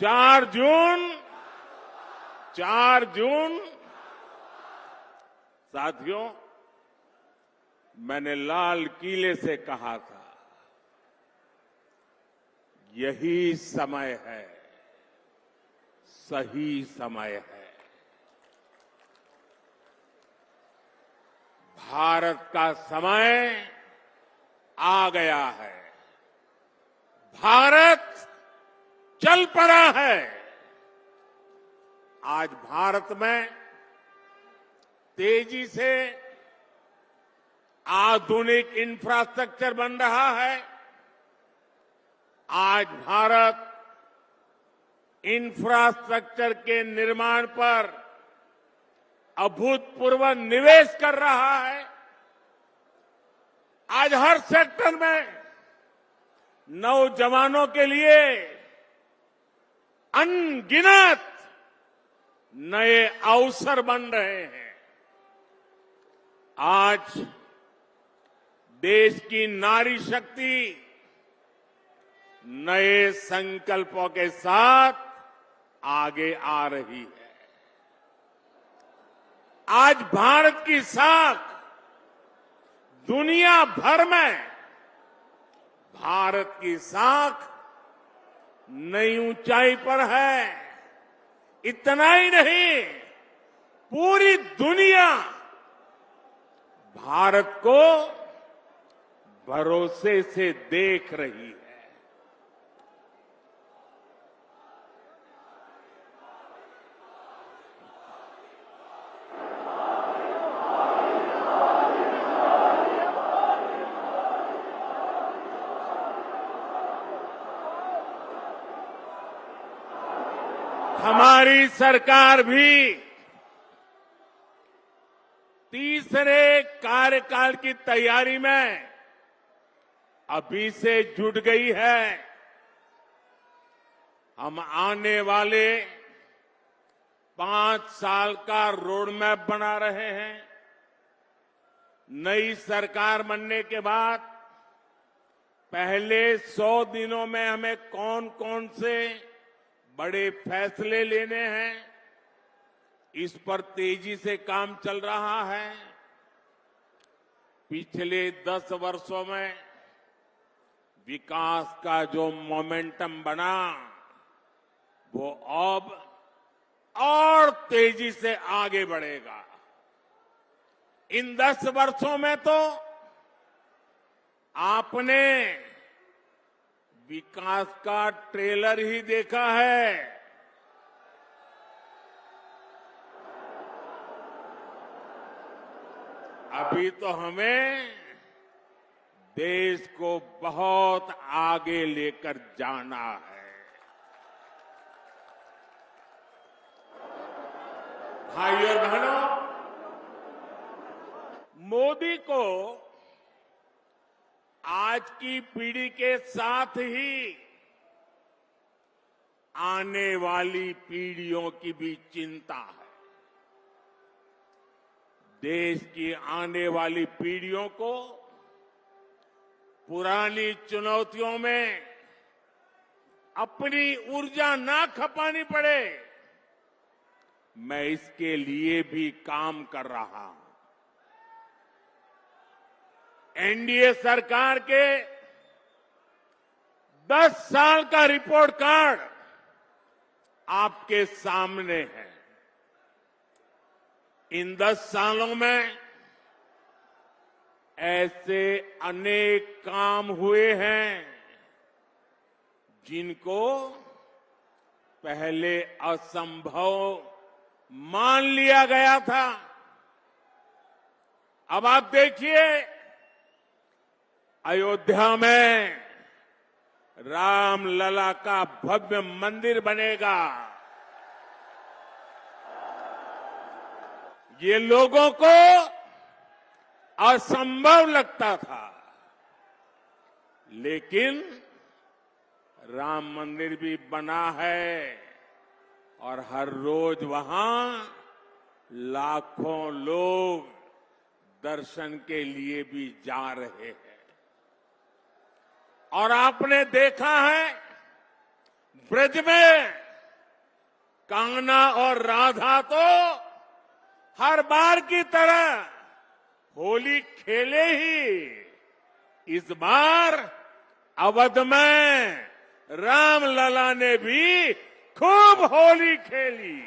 4 जून साथियों, मैंने लाल किले से कहा था, यही समय है, सही समय है। भारत का समय आ गया है। भारत चल पड़ा है। आज भारत में तेजी से आधुनिक इंफ्रास्ट्रक्चर बन रहा है। आज भारत इंफ्रास्ट्रक्चर के निर्माण पर अभूतपूर्व निवेश कर रहा है। आज हर सेक्टर में नौजवानों के लिए अनगिनत नए अवसर बन रहे हैं। आज देश की नारी शक्ति नए संकल्पों के साथ आगे आ रही है। आज भारत की साख दुनिया भर में, भारत की साख नई ऊंचाई पर है। इतना ही नहीं, पूरी दुनिया भारत को भरोसे से देख रही है। हमारी सरकार भी तीसरे कार्यकाल की तैयारी में अभी से जुट गई है। हम आने वाले 5 साल का रोड मैप बना रहे हैं। नई सरकार बनने के बाद पहले 100 दिनों में हमें कौन कौन से बड़े फैसले लेने हैं, इस पर तेजी से काम चल रहा है। पिछले 10 वर्षों में विकास का जो मोमेंटम बना, वो अब और तेजी से आगे बढ़ेगा। इन 10 वर्षों में तो आपने विकास का ट्रेलर ही देखा है। अभी तो हमें देश को बहुत आगे लेकर जाना है। भाइयों और बहनों, मोदी को आज की पीढ़ी के साथ ही आने वाली पीढ़ियों की भी चिंता है। देश की आने वाली पीढ़ियों को पुरानी चुनौतियों में अपनी ऊर्जा ना खपानी पड़े, मैं इसके लिए भी काम कर रहा हूं। एनडीए सरकार के 10 साल का रिपोर्ट कार्ड आपके सामने है। इन 10 सालों में ऐसे अनेक काम हुए हैं जिनको पहले असंभव मान लिया गया था। अब आप देखिए, अयोध्या में रामलला का भव्य मंदिर बनेगा। ये लोगों को असंभव लगता था, लेकिन राम मंदिर भी बना है और हर रोज वहां लाखों लोग दर्शन के लिए भी जा रहे हैं। और आपने देखा है, ब्रज में कान्हा और राधा तो हर बार की तरह होली खेले ही। इस बार अवध में रामलला ने भी खूब होली खेली।